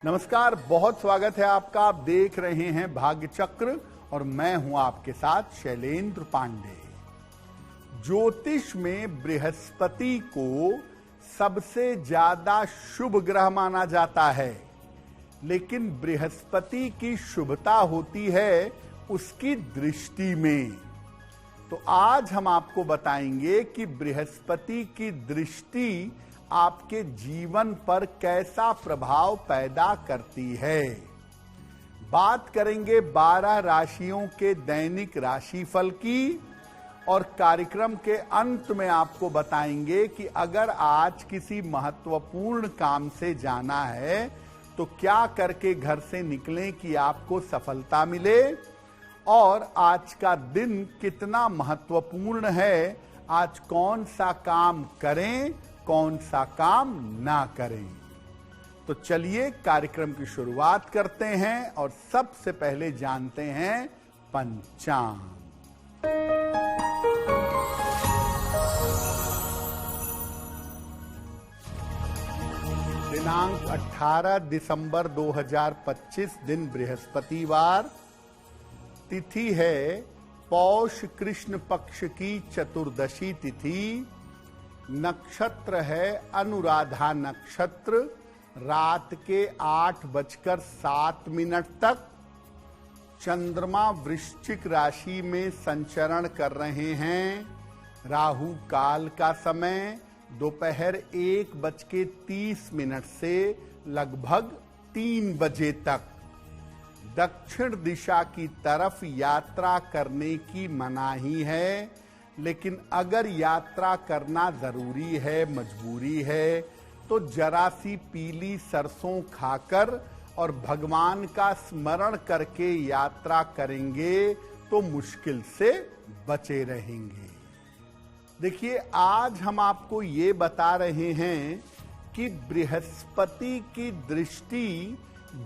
नमस्कार, बहुत स्वागत है आपका। आप देख रहे हैं भाग्य चक्र और मैं हूं आपके साथ शैलेंद्र पांडे। ज्योतिष में बृहस्पति को सबसे ज्यादा शुभ ग्रह माना जाता है, लेकिन बृहस्पति की शुभता होती है उसकी दृष्टि में। तो आज हम आपको बताएंगे कि बृहस्पति की दृष्टि आपके जीवन पर कैसा प्रभाव पैदा करती है। बात करेंगे 12 राशियों के दैनिक राशिफल की और कार्यक्रम के अंत में आपको बताएंगे कि अगर आज किसी महत्वपूर्ण काम से जाना है तो क्या करके घर से निकलें कि आपको सफलता मिले, और आज का दिन कितना महत्वपूर्ण है, आज कौन सा काम करें कौन सा काम ना करें। तो चलिए कार्यक्रम की शुरुआत करते हैं और सबसे पहले जानते हैं पंचांग। दिनांक 18 दिसंबर 2025, दिन बृहस्पतिवार, तिथि है पौष कृष्ण पक्ष की चतुर्दशी तिथि, नक्षत्र है अनुराधा नक्षत्र, रात के 8:07 तक। चंद्रमा वृश्चिक राशि में संचरण कर रहे हैं। राहु काल का समय दोपहर 1:30 से लगभग 3 बजे तक। दक्षिण दिशा की तरफ यात्रा करने की मनाही है, लेकिन अगर यात्रा करना जरूरी है, मजबूरी है, तो जरा सी पीली सरसों खाकर और भगवान का स्मरण करके यात्रा करेंगे तो मुश्किल से बचे रहेंगे। देखिए, आज हम आपको ये बता रहे हैं कि बृहस्पति की दृष्टि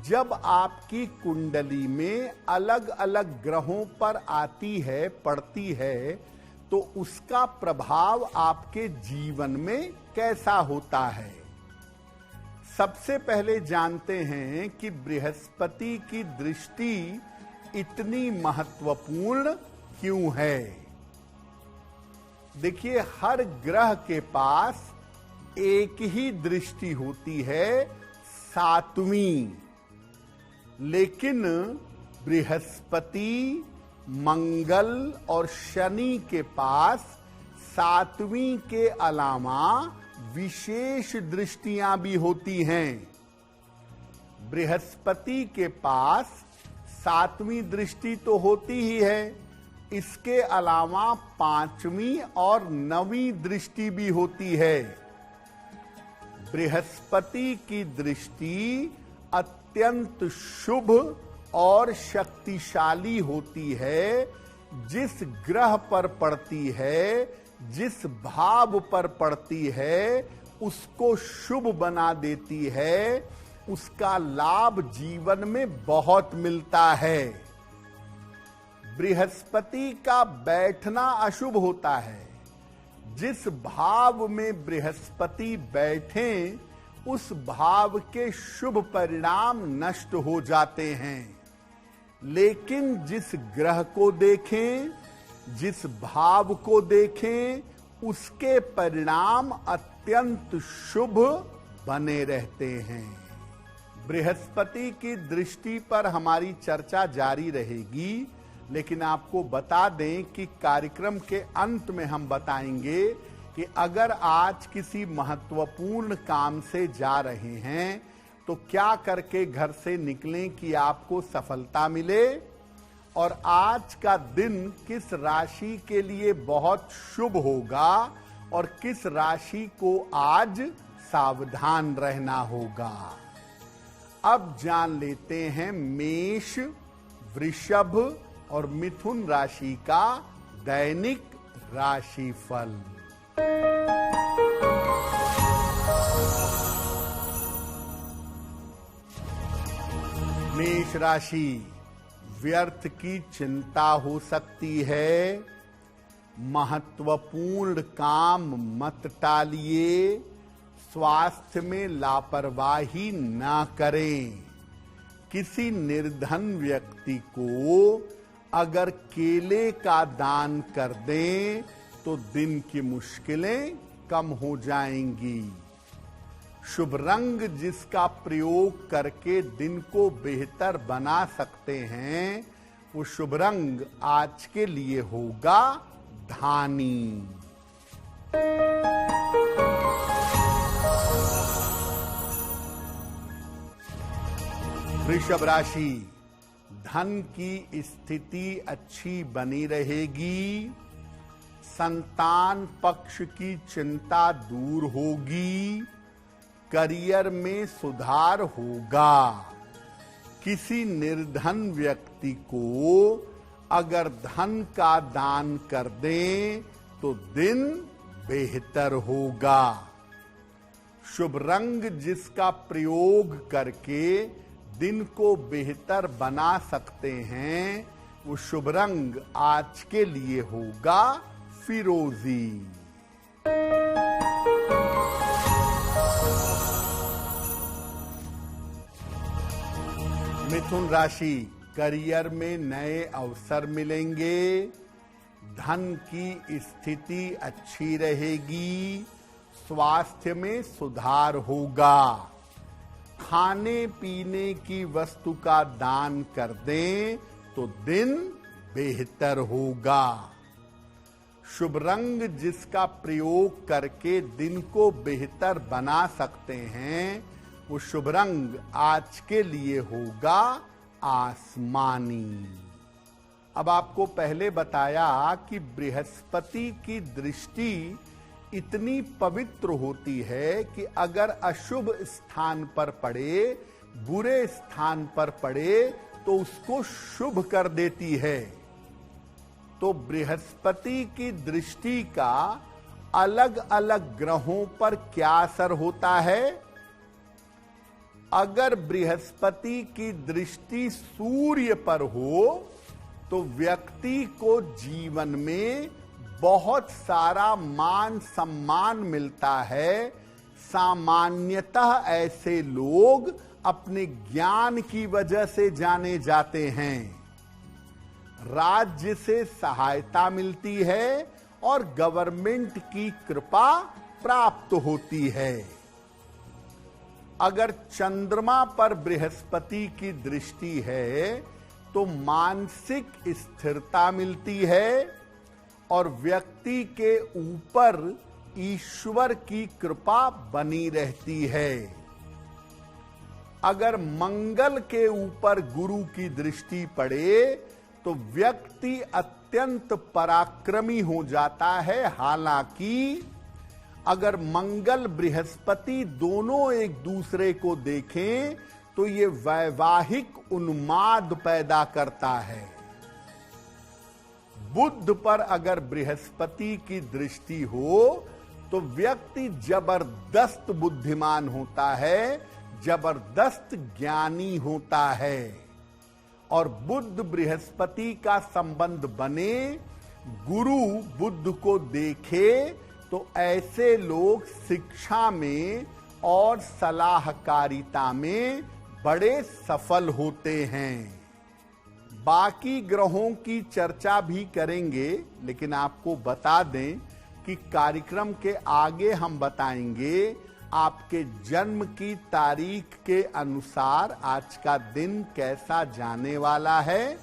जब आपकी कुंडली में अलग अलग ग्रहों पर आती है, पड़ती है, तो उसका प्रभाव आपके जीवन में कैसा होता है। सबसे पहले जानते हैं कि बृहस्पति की दृष्टि इतनी महत्वपूर्ण क्यों है। देखिए, हर ग्रह के पास एक ही दृष्टि होती है, 7वीं, लेकिन बृहस्पति, मंगल और शनि के पास 7वीं के अलावा विशेष दृष्टियां भी होती हैं। बृहस्पति के पास 7वीं दृष्टि तो होती ही है, इसके अलावा 5वीं और 9वीं दृष्टि भी होती है। बृहस्पति की दृष्टि अत्यंत शुभ और शक्तिशाली होती है। जिस ग्रह पर पड़ती है, जिस भाव पर पड़ती है, उसको शुभ बना देती है, उसका लाभ जीवन में बहुत मिलता है। बृहस्पति का बैठना अशुभ होता है। जिस भाव में बृहस्पति बैठें, उस भाव के शुभ परिणाम नष्ट हो जाते हैं। लेकिन जिस ग्रह को देखें, जिस भाव को देखें, उसके परिणाम अत्यंत शुभ बने रहते हैं। बृहस्पति की दृष्टि पर हमारी चर्चा जारी रहेगी, लेकिन आपको बता दें कि कार्यक्रम के अंत में हम बताएंगे कि अगर आज किसी महत्वपूर्ण काम से जा रहे हैं तो क्या करके घर से निकलें कि आपको सफलता मिले, और आज का दिन किस राशि के लिए बहुत शुभ होगा और किस राशि को आज सावधान रहना होगा। अब जान लेते हैं मेष, वृषभ और मिथुन राशि का दैनिक राशिफल। मेष राशि, व्यर्थ की चिंता हो सकती है। महत्वपूर्ण काम मत टालिए। स्वास्थ्य में लापरवाही ना करें। किसी निर्धन व्यक्ति को अगर केले का दान कर दें तो दिन की मुश्किलें कम हो जाएंगी। शुभ रंग जिसका प्रयोग करके दिन को बेहतर बना सकते हैं, वो शुभ रंग आज के लिए होगा धानी। वृषभ राशि, धन की स्थिति अच्छी बनी रहेगी। संतान पक्ष की चिंता दूर होगी। करियर में सुधार होगा। किसी निर्धन व्यक्ति को अगर धन का दान कर दें तो दिन बेहतर होगा। शुभ रंग जिसका प्रयोग करके दिन को बेहतर बना सकते हैं, वो शुभ रंग आज के लिए होगा फिरोजी। मिथुन राशि, करियर में नए अवसर मिलेंगे। धन की स्थिति अच्छी रहेगी। स्वास्थ्य में सुधार होगा। खाने पीने की वस्तु का दान कर दें तो दिन बेहतर होगा। शुभ रंग जिसका प्रयोग करके दिन को बेहतर बना सकते हैं, वो शुभ रंग आज के लिए होगा आसमानी। अब आपको पहले बताया कि बृहस्पति की दृष्टि इतनी पवित्र होती है कि अगर अशुभ स्थान पर पड़े, बुरे स्थान पर पड़े, तो उसको शुभ कर देती है। तो बृहस्पति की दृष्टि का अलग अलग ग्रहों पर क्या असर होता है? अगर बृहस्पति की दृष्टि सूर्य पर हो तो व्यक्ति को जीवन में बहुत सारा मान सम्मान मिलता है। सामान्यतः ऐसे लोग अपने ज्ञान की वजह से जाने जाते हैं। राज्य से सहायता मिलती है और गवर्नमेंट की कृपा प्राप्त होती है। अगर चंद्रमा पर बृहस्पति की दृष्टि है तो मानसिक स्थिरता मिलती है और व्यक्ति के ऊपर ईश्वर की कृपा बनी रहती है। अगर मंगल के ऊपर गुरु की दृष्टि पड़े तो व्यक्ति अत्यंत पराक्रमी हो जाता है। हालांकि अगर मंगल बृहस्पति दोनों एक दूसरे को देखें तो ये वैवाहिक उन्माद पैदा करता है। बुध पर अगर बृहस्पति की दृष्टि हो तो व्यक्ति जबरदस्त बुद्धिमान होता है, जबरदस्त ज्ञानी होता है। और बुध बृहस्पति का संबंध बने, गुरु बुध को देखे, तो ऐसे लोग शिक्षा में और सलाहकारिता में बड़े सफल होते हैं। बाकी ग्रहों की चर्चा भी करेंगे, लेकिन आपको बता दें कि कार्यक्रम के आगे हम बताएंगे आपके जन्म की तारीख के अनुसार आज का दिन कैसा जाने वाला है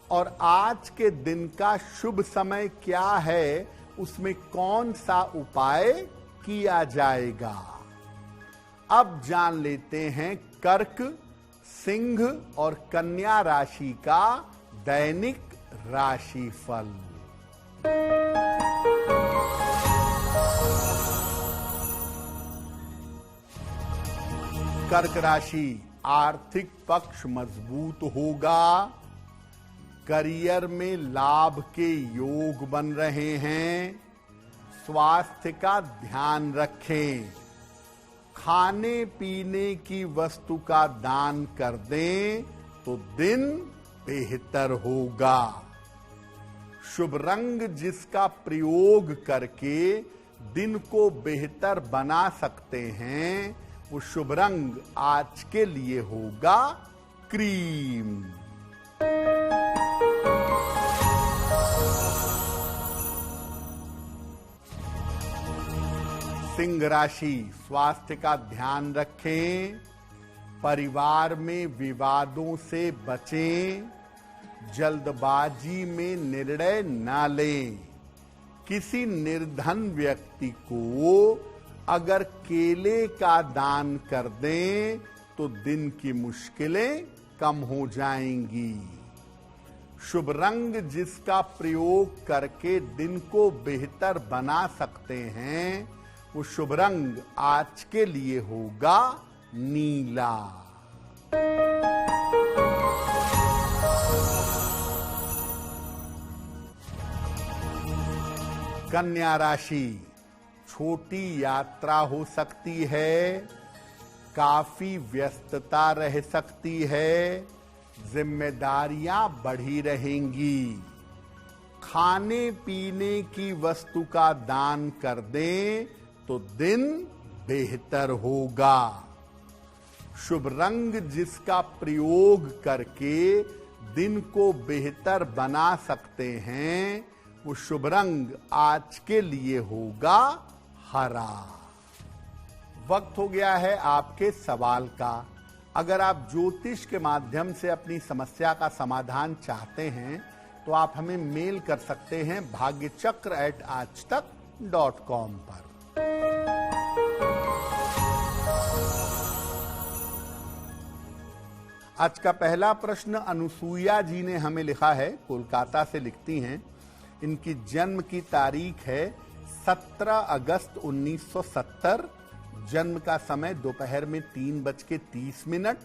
और आज के दिन का शुभ समय क्या है, उसमें कौन सा उपाय किया जाएगा। अब जान लेते हैं कर्क, सिंह और कन्या राशि का दैनिक राशिफल। कर्क राशि, आर्थिक पक्ष मजबूत होगा। करियर में लाभ के योग बन रहे हैं। स्वास्थ्य का ध्यान रखें। खाने पीने की वस्तु का दान कर दें तो दिन बेहतर होगा। शुभ रंग जिसका प्रयोग करके दिन को बेहतर बना सकते हैं, वो शुभ रंग आज के लिए होगा क्रीम। सिंह राशि, स्वास्थ्य का ध्यान रखें, परिवार में विवादों से बचें, जल्दबाजी में निर्णय न लें। किसी निर्धन व्यक्ति को अगर केले का दान कर दें तो दिन की मुश्किलें कम हो जाएंगी। शुभ रंग जिसका प्रयोग करके दिन को बेहतर बना सकते हैं, वो शुभ रंग आज के लिए होगा नीला। कन्या राशि, छोटी यात्रा हो सकती है, काफी व्यस्तता रह सकती है, जिम्मेदारियां बढ़ी रहेंगी। खाने पीने की वस्तु का दान कर दें तो दिन बेहतर होगा। शुभ रंग जिसका प्रयोग करके दिन को बेहतर बना सकते हैं, वो शुभ रंग आज के लिए होगा हरा। वक्त हो गया है आपके सवाल का। अगर आप ज्योतिष के माध्यम से अपनी समस्या का समाधान चाहते हैं तो आप हमें मेल कर सकते हैं bhagyachakra@aajtak.com पर। आज का पहला प्रश्न अनुसुईया जी ने हमें लिखा है, कोलकाता से लिखती हैं। इनकी जन्म की तारीख है 17 अगस्त 1970। जन्म का समय दोपहर में 3:30।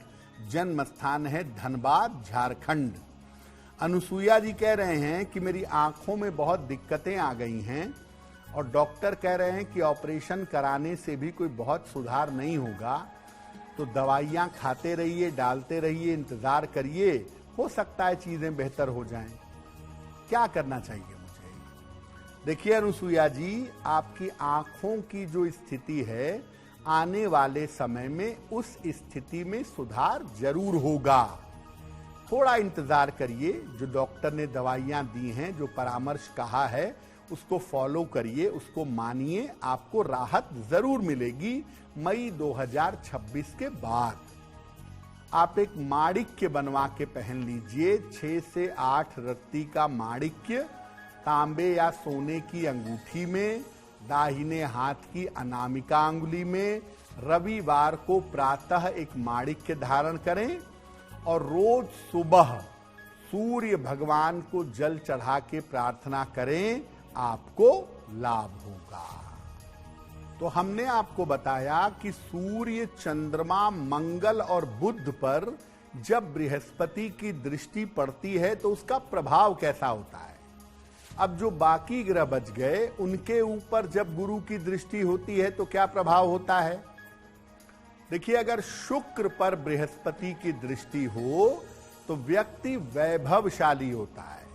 जन्म स्थान है धनबाद, झारखंड। अनुसुईया जी कह रहे हैं कि मेरी आंखों में बहुत दिक्कतें आ गई हैं और डॉक्टर कह रहे हैं कि ऑपरेशन कराने से भी कोई बहुत सुधार नहीं होगा, तो दवाइयां खाते रहिए, डालते रहिए, इंतजार करिए, हो सकता है चीजें बेहतर हो जाएं। क्या करना चाहिए मुझे? देखिए अनुसुईया जी, आपकी आंखों की जो स्थिति है, आने वाले समय में उस स्थिति में सुधार जरूर होगा। थोड़ा इंतजार करिए, जो डॉक्टर ने दवाइयां दी हैं, जो परामर्श कहा है, उसको फॉलो करिए, उसको मानिए, आपको राहत जरूर मिलेगी। मई 2026 के बाद आप एक माणिक्य बनवा के पहन लीजिए। 6 से 8 रत्ती का माणिक्य तांबे या सोने की अंगूठी में, दाहिने हाथ की अनामिका अंगुली में। रविवार को प्रातः एक माणिक्य धारण करें और रोज सुबह सूर्य भगवान को जल चढ़ा के प्रार्थना करें, आपको लाभ होगा। तो हमने आपको बताया कि सूर्य, चंद्रमा, मंगल और बुध पर जब बृहस्पति की दृष्टि पड़ती है तो उसका प्रभाव कैसा होता है। अब जो बाकी ग्रह बच गए, उनके ऊपर जब गुरु की दृष्टि होती है तो क्या प्रभाव होता है? देखिए, अगर शुक्र पर बृहस्पति की दृष्टि हो तो व्यक्ति वैभवशाली होता है,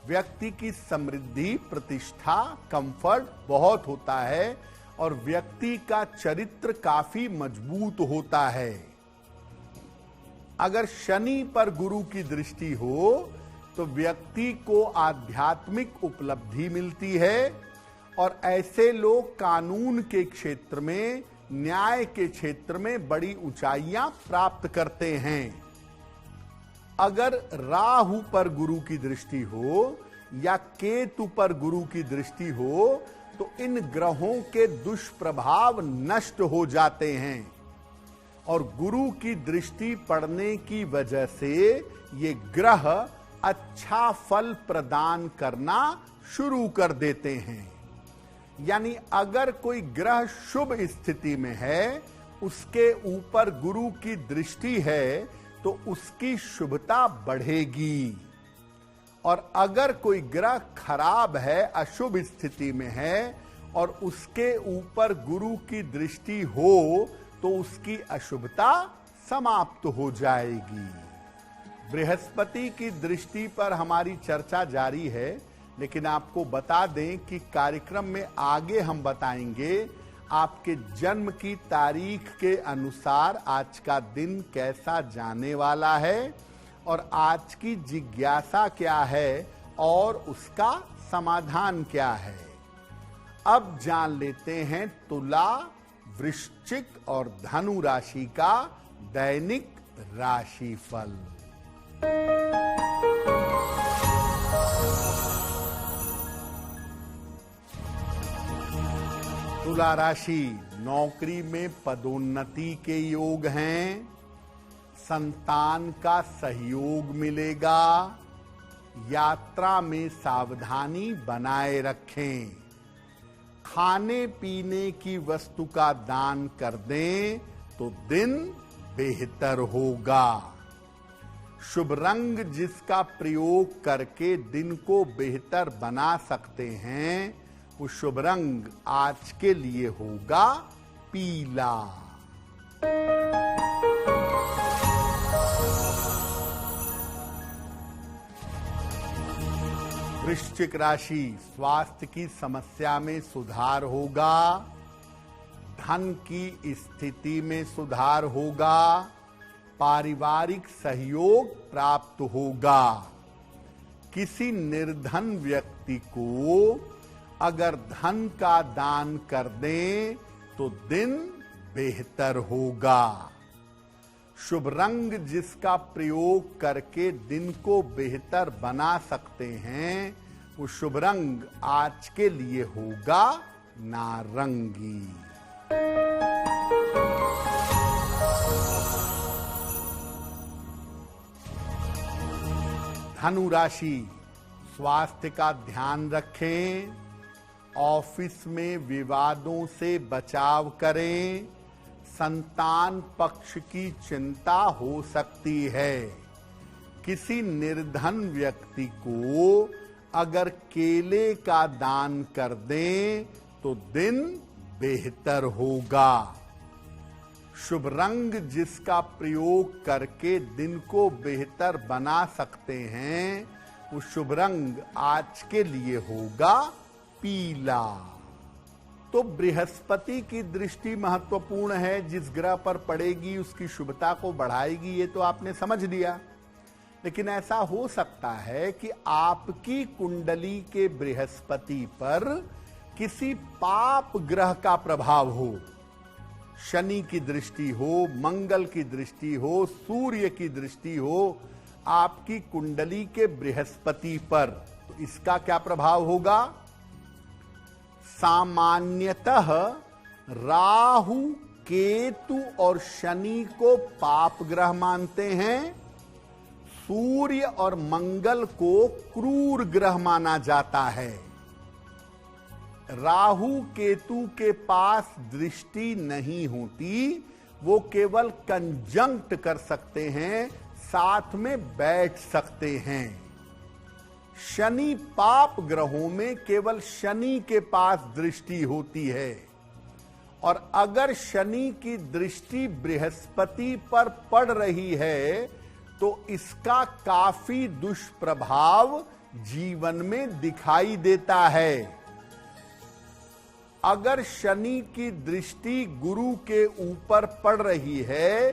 व्यक्ति की समृद्धि, प्रतिष्ठा, कंफर्ट बहुत होता है और व्यक्ति का चरित्र काफी मजबूत होता है। अगर शनि पर गुरु की दृष्टि हो तो व्यक्ति को आध्यात्मिक उपलब्धि मिलती है और ऐसे लोग कानून के क्षेत्र में, न्याय के क्षेत्र में बड़ी ऊंचाइयां प्राप्त करते हैं। अगर राहु पर गुरु की दृष्टि हो या केतु पर गुरु की दृष्टि हो तो इन ग्रहों के दुष्प्रभाव नष्ट हो जाते हैं और गुरु की दृष्टि पड़ने की वजह से ये ग्रह अच्छा फल प्रदान करना शुरू कर देते हैं। यानी अगर कोई ग्रह शुभ स्थिति में है, उसके ऊपर गुरु की दृष्टि है तो उसकी शुभता बढ़ेगी, और अगर कोई ग्रह खराब है, अशुभ स्थिति में है और उसके ऊपर गुरु की दृष्टि हो तो उसकी अशुभता समाप्त हो जाएगी। बृहस्पति की दृष्टि पर हमारी चर्चा जारी है। लेकिन आपको बता दें कि कार्यक्रम में आगे हम बताएंगे आपके जन्म की तारीख के अनुसार आज का दिन कैसा जाने वाला है और आज की जिज्ञासा क्या है और उसका समाधान क्या है। अब जान लेते हैं तुला, वृश्चिक और धनु राशि का दैनिक राशिफल। तुला राशि, नौकरी में पदोन्नति के योग हैं, संतान का सहयोग मिलेगा, यात्रा में सावधानी बनाए रखें, खाने पीने की वस्तु का दान कर दें तो दिन बेहतर होगा। शुभ रंग जिसका प्रयोग करके दिन को बेहतर बना सकते हैं वो शुभ रंग आज के लिए होगा पीला। वृश्चिक राशि, स्वास्थ्य की समस्या में सुधार होगा, धन की स्थिति में सुधार होगा, पारिवारिक सहयोग प्राप्त होगा। किसी निर्धन व्यक्ति को अगर धन का दान कर दें तो दिन बेहतर होगा। शुभ रंग जिसका प्रयोग करके दिन को बेहतर बना सकते हैं वो शुभ रंग आज के लिए होगा नारंगी। धनु राशि, स्वास्थ्य का ध्यान रखें, ऑफिस में विवादों से बचाव करें, संतान पक्ष की चिंता हो सकती है। किसी निर्धन व्यक्ति को अगर केले का दान कर दें तो दिन बेहतर होगा। शुभ रंग जिसका प्रयोग करके दिन को बेहतर बना सकते हैं वो शुभ रंग आज के लिए होगा पीला। तो बृहस्पति की दृष्टि महत्वपूर्ण है, जिस ग्रह पर पड़ेगी उसकी शुभता को बढ़ाएगी, ये तो आपने समझ लिया। लेकिन ऐसा हो सकता है कि आपकी कुंडली के बृहस्पति पर किसी पाप ग्रह का प्रभाव हो, शनि की दृष्टि हो, मंगल की दृष्टि हो, सूर्य की दृष्टि हो आपकी कुंडली के बृहस्पति पर, तो इसका क्या प्रभाव होगा? सामान्यतः राहु, केतु और शनि को पाप ग्रह मानते हैं, सूर्य और मंगल को क्रूर ग्रह माना जाता है। राहु केतु के पास दृष्टि नहीं होती, वो केवल कंजंक्ट कर सकते हैं, साथ में बैठ सकते हैं। शनि पाप ग्रहों में केवल शनि के पास दृष्टि होती है, और अगर शनि की दृष्टि बृहस्पति पर पड़ रही है तो इसका काफी दुष्प्रभाव जीवन में दिखाई देता है। अगर शनि की दृष्टि गुरु के ऊपर पड़ रही है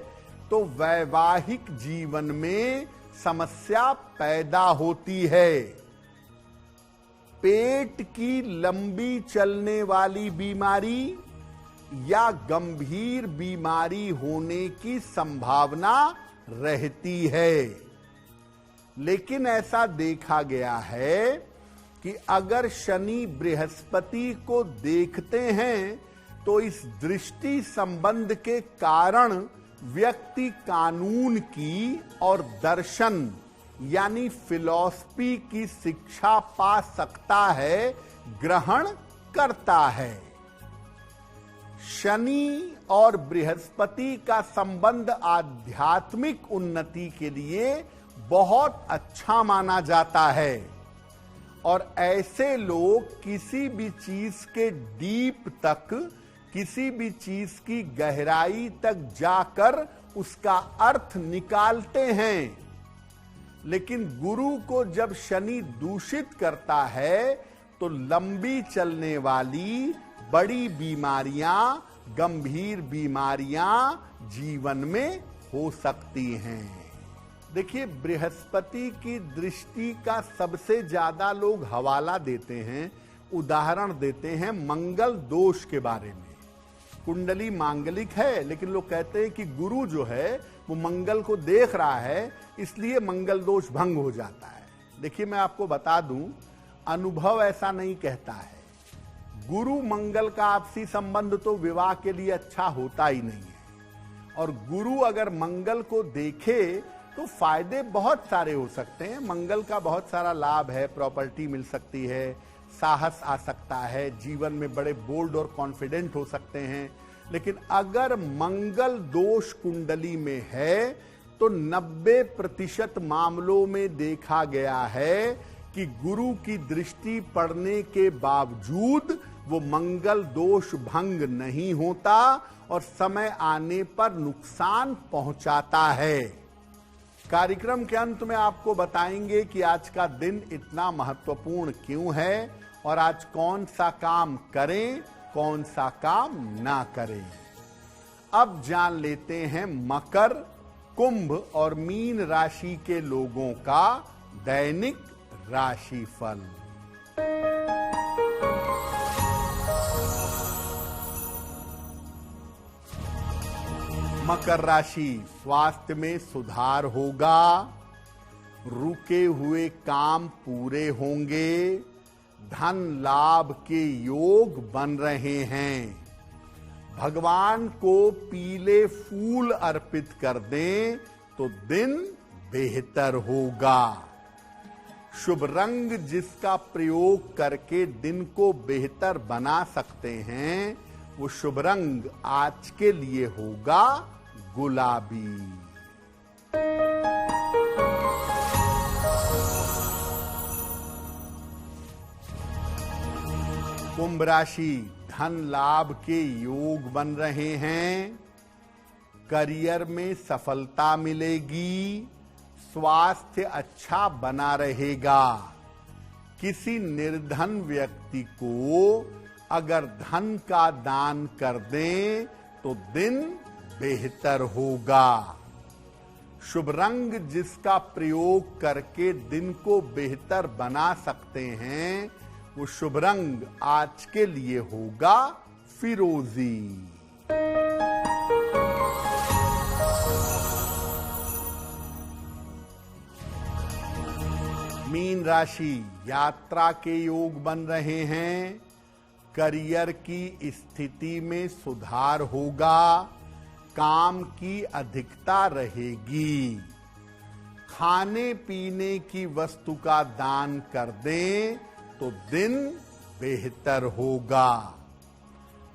तो वैवाहिक जीवन में समस्या पैदा होती है। पेट की लंबी चलने वाली बीमारी या गंभीर बीमारी होने की संभावना रहती है। लेकिन ऐसा देखा गया है कि अगर शनि बृहस्पति को देखते हैं तो इस दृष्टि संबंध के कारण व्यक्ति कानून की और दर्शन यानी फिलॉसफी की शिक्षा पा सकता है, ग्रहण करता है। शनि और बृहस्पति का संबंध आध्यात्मिक उन्नति के लिए बहुत अच्छा माना जाता है, और ऐसे लोग किसी भी चीज के डीप तक, किसी भी चीज की गहराई तक जाकर उसका अर्थ निकालते हैं। लेकिन गुरु को जब शनि दूषित करता है तो लंबी चलने वाली बड़ी बीमारियां, गंभीर बीमारियां जीवन में हो सकती हैं। देखिए, बृहस्पति की दृष्टि का सबसे ज्यादा लोग हवाला देते हैं, उदाहरण देते हैं मंगल दोष के बारे में। कुंडली मांगलिक है, लेकिन लोग कहते हैं कि गुरु जो है वो मंगल को देख रहा है, इसलिए मंगल दोष भंग हो जाता है। देखिए, मैं आपको बता दूं, अनुभव ऐसा नहीं कहता है। गुरु मंगल का आपसी संबंध तो विवाह के लिए अच्छा होता ही नहीं है। और गुरु अगर मंगल को देखे तो फायदे बहुत सारे हो सकते हैं। मंगल का बहुत सारा लाभ है, प्रॉपर्टी मिल सकती है, साहस आ सकता है, जीवन में बड़े बोल्ड और कॉन्फिडेंट हो सकते हैं। लेकिन अगर मंगल दोष कुंडली में है तो 90% मामलों में देखा गया है कि गुरु की दृष्टि पड़ने के बावजूद वो मंगल दोष भंग नहीं होता और समय आने पर नुकसान पहुंचाता है। कार्यक्रम के अंत में आपको बताएंगे कि आज का दिन इतना महत्वपूर्ण क्यों है और आज कौन सा काम करें, कौन सा काम ना करें। अब जान लेते हैं मकर, कुंभ और मीन राशि के लोगों का दैनिक राशिफल। मकर राशि, स्वास्थ्य में सुधार होगा, रुके हुए काम पूरे होंगे, धन लाभ के योग बन रहे हैं। भगवान को पीले फूल अर्पित कर दें तो दिन बेहतर होगा। शुभ रंग जिसका प्रयोग करके दिन को बेहतर बना सकते हैं, वो शुभ रंग आज के लिए होगा गुलाबी। कुंभ राशि, धन लाभ के योग बन रहे हैं, करियर में सफलता मिलेगी, स्वास्थ्य अच्छा बना रहेगा। किसी निर्धन व्यक्ति को अगर धन का दान कर दें तो दिन बेहतर होगा। शुभ रंग जिसका प्रयोग करके दिन को बेहतर बना सकते हैं, वो शुभ रंग आज के लिए होगा फिरोजी। मीन राशि, यात्रा के योग बन रहे हैं, करियर की स्थिति में सुधार होगा, काम की अधिकता रहेगी। खाने पीने की वस्तु का दान कर दें तो दिन बेहतर होगा।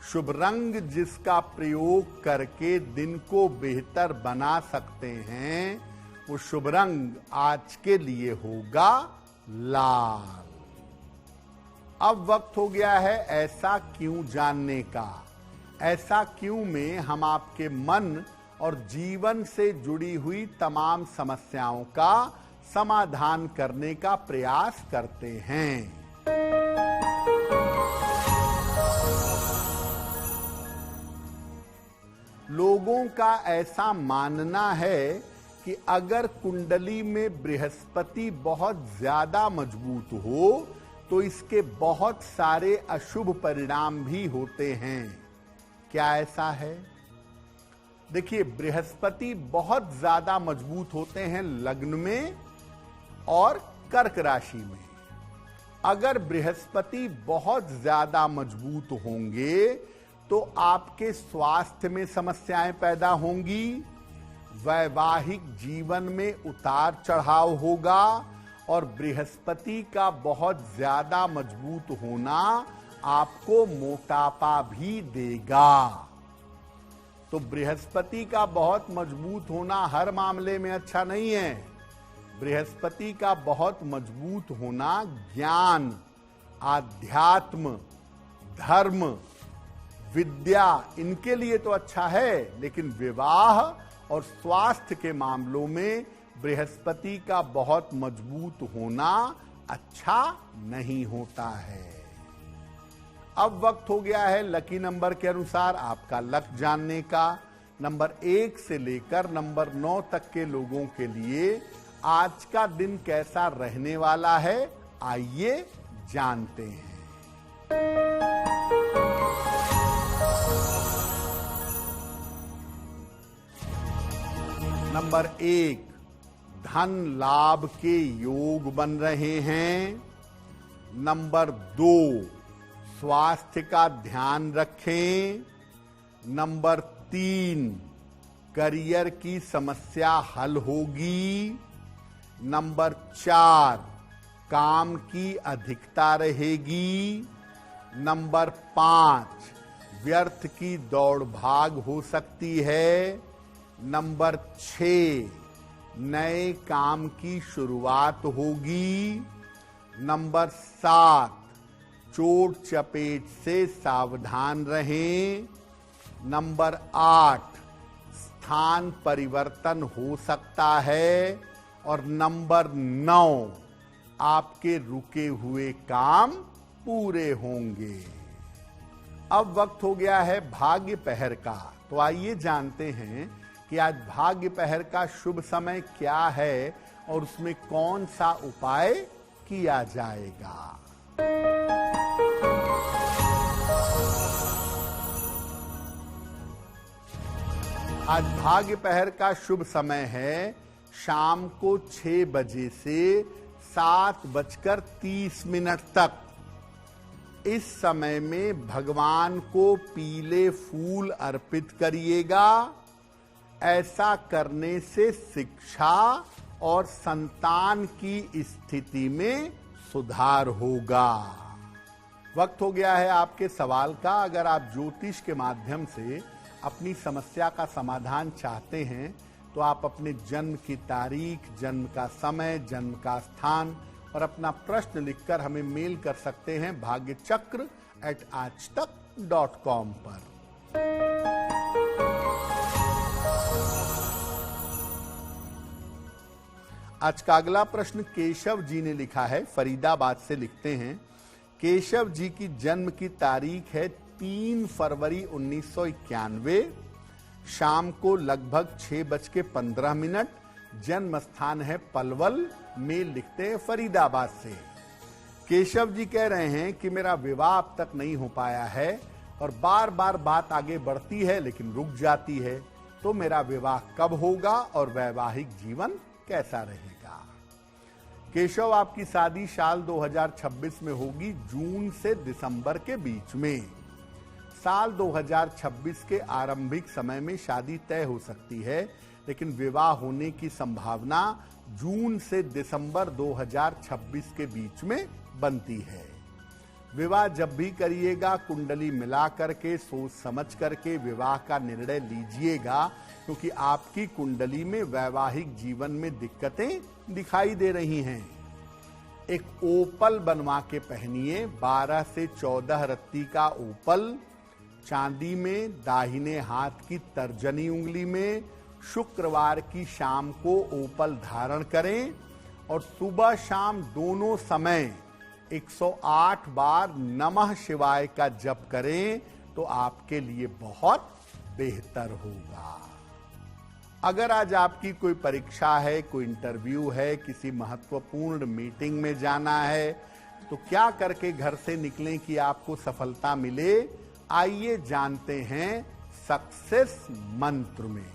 शुभ रंग जिसका प्रयोग करके दिन को बेहतर बना सकते हैं, वो शुभ रंग आज के लिए होगा लाल। अब वक्त हो गया है ऐसा क्यों जानने का। ऐसा क्यों में हम आपके मन और जीवन से जुड़ी हुई तमाम समस्याओं का समाधान करने का प्रयास करते हैं। लोगों का ऐसा मानना है कि अगर कुंडली में बृहस्पति बहुत ज्यादा मजबूत हो तो इसके बहुत सारे अशुभ परिणाम भी होते हैं। क्या ऐसा है? देखिए, बृहस्पति बहुत ज्यादा मजबूत होते हैं लग्न में और कर्क राशि में। अगर बृहस्पति बहुत ज्यादा मजबूत होंगे तो आपके स्वास्थ्य में समस्याएं पैदा होंगी, वैवाहिक जीवन में उतार चढ़ाव होगा और बृहस्पति का बहुत ज्यादा मजबूत होना आपको मोटापा भी देगा। तो बृहस्पति का बहुत मजबूत होना हर मामले में अच्छा नहीं है। बृहस्पति का बहुत मजबूत होना ज्ञान, आध्यात्म, धर्म, विद्या, इनके लिए तो अच्छा है, लेकिन विवाह और स्वास्थ्य के मामलों में बृहस्पति का बहुत मजबूत होना अच्छा नहीं होता है। अब वक्त हो गया है लकी नंबर के अनुसार आपका लक जानने का। नंबर 1 से लेकर नंबर 9 तक के लोगों के लिए आज का दिन कैसा रहने वाला है, आइए जानते हैं। नंबर 1, धन लाभ के योग बन रहे हैं। नंबर 2, स्वास्थ्य का ध्यान रखें। नंबर 3, करियर की समस्या हल होगी। नंबर 4, काम की अधिकता रहेगी। नंबर 5, व्यर्थ की दौड़ भाग हो सकती है। नंबर 6, नए काम की शुरुआत होगी। नंबर 7, चोट चपेट से सावधान रहें। नंबर 8, स्थान परिवर्तन हो सकता है। और नंबर 9, आपके रुके हुए काम पूरे होंगे। अब वक्त हो गया है भाग्य पहर का, तो आइए जानते हैं कि आज भाग्य पहर का शुभ समय क्या है और उसमें कौन सा उपाय किया जाएगा। आज भाग्य पहर का शुभ समय है शाम को 6 बजे से 7:30 तक। इस समय में भगवान को पीले फूल अर्पित करिएगा। ऐसा करने से शिक्षा और संतान की स्थिति में सुधार होगा। वक्त हो गया है आपके सवाल का। अगर आप ज्योतिष के माध्यम से अपनी समस्या का समाधान चाहते हैं तो आप अपने जन्म की तारीख, जन्म का समय, जन्म का स्थान और अपना प्रश्न लिखकर हमें मेल कर सकते हैं भाग्यचक्र@aajtak.com पर। आज का अगला प्रश्न केशव जी ने लिखा है, फरीदाबाद से लिखते हैं। केशव जी की जन्म की तारीख है 3 फरवरी 1991, शाम को लगभग 6:15। जन्म स्थान है पलवल, मेल लिखते हैं फरीदाबाद से। केशव जी कह रहे हैं कि मेरा विवाह अब तक नहीं हो पाया है और बार बार बात आगे बढ़ती है लेकिन रुक जाती है, तो मेरा विवाह कब होगा और वैवाहिक जीवन कैसा रहेगा। केशव, आपकी शादी साल 2026 में होगी, जून से दिसंबर के बीच में। साल 2026 के आरंभिक समय में शादी तय हो सकती है, लेकिन विवाह होने की संभावना जून से दिसंबर 2026 के बीच में बनती है। विवाह जब भी करिएगा कुंडली मिला करके, सोच समझ करके विवाह का निर्णय लीजिएगा, क्योंकि आपकी कुंडली में वैवाहिक जीवन में दिक्कतें दिखाई दे रही हैं। एक ओपल बनवा के पहनिए, 12 से 14 रत्ती का ओपल, चांदी में, दाहिने हाथ की तर्जनी उंगली में। शुक्रवार की शाम को ओपल धारण करें और सुबह शाम दोनों समय 108 बार नमः शिवाय का जप करें तो आपके लिए बहुत बेहतर होगा। अगर आज आपकी कोई परीक्षा है, कोई इंटरव्यू है, किसी महत्वपूर्ण मीटिंग में जाना है, तो क्या करके घर से निकलें कि आपको सफलता मिले, आइए जानते हैं सक्सेस मंत्र में।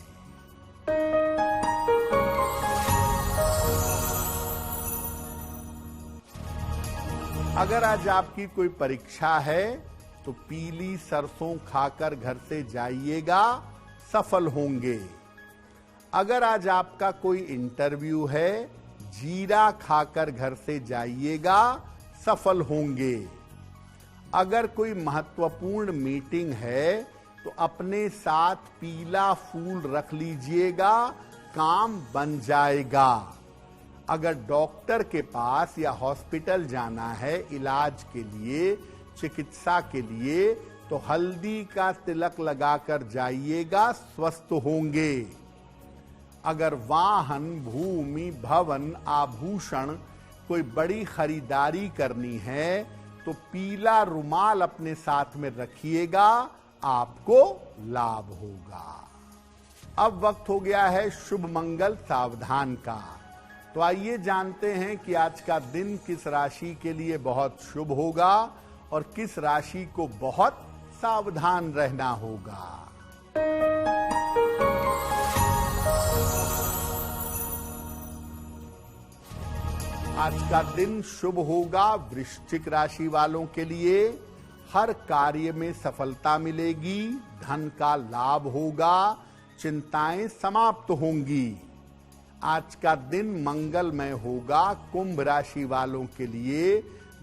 अगर आज आपकी कोई परीक्षा है तो पीली सरसों खाकर घर से जाइएगा, सफल होंगे। अगर आज आपका कोई इंटरव्यू है, जीरा खाकर घर से जाइएगा, सफल होंगे। अगर कोई महत्वपूर्ण मीटिंग है तो अपने साथ पीला फूल रख लीजिएगा, काम बन जाएगा। अगर डॉक्टर के पास या हॉस्पिटल जाना है इलाज के लिए, चिकित्सा के लिए, तो हल्दी का तिलक लगाकर जाइएगा, स्वस्थ होंगे। अगर वाहन, भूमि, भवन, आभूषण कोई बड़ी खरीदारी करनी है तो पीला रुमाल अपने साथ में रखिएगा, आपको लाभ होगा। अब वक्त हो गया है शुभ मंगल सावधान का। तो आइए जानते हैं कि आज का दिन किस राशि के लिए बहुत शुभ होगा और किस राशि को बहुत सावधान रहना होगा। आज का दिन शुभ होगा वृश्चिक राशि वालों के लिए। हर कार्य में सफलता मिलेगी, धन का लाभ होगा, चिंताएं समाप्त होंगी। आज का दिन मंगलमय होगा कुंभ राशि वालों के लिए।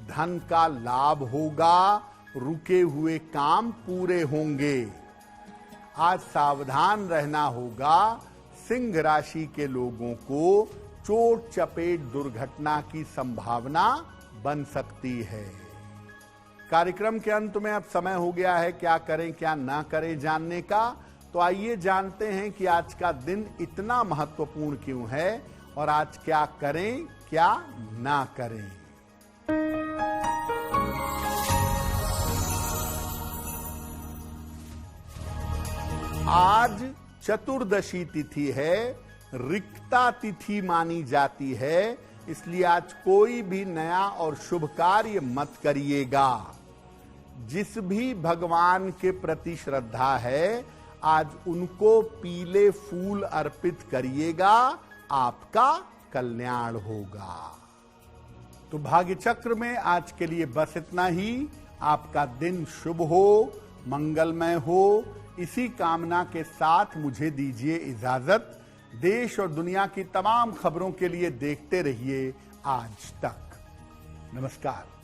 धन का लाभ होगा, रुके हुए काम पूरे होंगे। आज सावधान रहना होगा सिंह राशि के लोगों को। चोट चपेट दुर्घटना की संभावना बन सकती है। कार्यक्रम के अंत में अब समय हो गया है क्या करें क्या ना करें जानने का। तो आइए जानते हैं कि आज का दिन इतना महत्वपूर्ण क्यों है और आज क्या करें क्या ना करें। आज चतुर्दशी तिथि है, रिक्ता तिथि मानी जाती है, इसलिए आज कोई भी नया और शुभ कार्य मत करिएगा। जिस भी भगवान के प्रति श्रद्धा है आज उनको पीले फूल अर्पित करिएगा, आपका कल्याण होगा। तो भाग्य चक्र में आज के लिए बस इतना ही। आपका दिन शुभ हो, मंगलमय हो, इसी कामना के साथ मुझे दीजिए इजाजत। देश और दुनिया की तमाम खबरों के लिए देखते रहिए आज तक। नमस्कार।